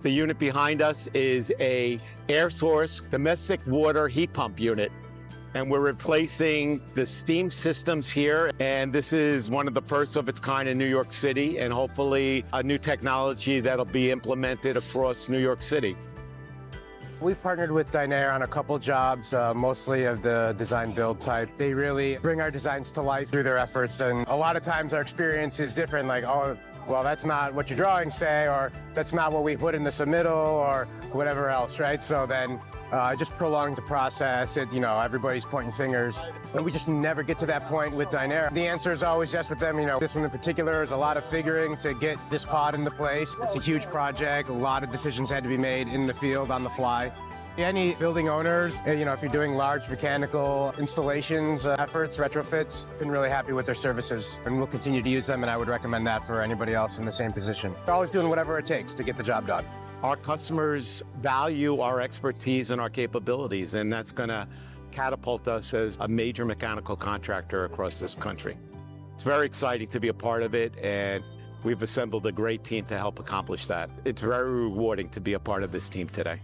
The unit behind us is a air source domestic water heat pump unit. And we're replacing the steam systems here. And this is one of the first of its kind in New York City, and hopefully a new technology that'll be implemented across New York City. We partnered with Dynaire on a couple jobs, mostly of the design build type. They really bring our designs to life through their efforts. And a lot of times our experience is different, like, oh, well, that's not what your drawings say, or that's not what we put in the submittal, or whatever else, right? So then it just prolongs the process. Everybody's pointing fingers. And we just never get to that point with Dynaire. The answer is always yes with them. This one in particular is a lot of figuring to get this pod into place. It's a huge project. A lot of decisions had to be made in the field on the fly. Any building owners, if you're doing large mechanical installations, efforts, retrofits, been really happy with their services, and we'll continue to use them, and I would recommend that for anybody else in the same position. We're always doing whatever it takes to get the job done. Our customers value our expertise and our capabilities, and that's going to catapult us as a major mechanical contractor across this country. It's very exciting to be a part of it, and we've assembled a great team to help accomplish that. It's very rewarding to be a part of this team today.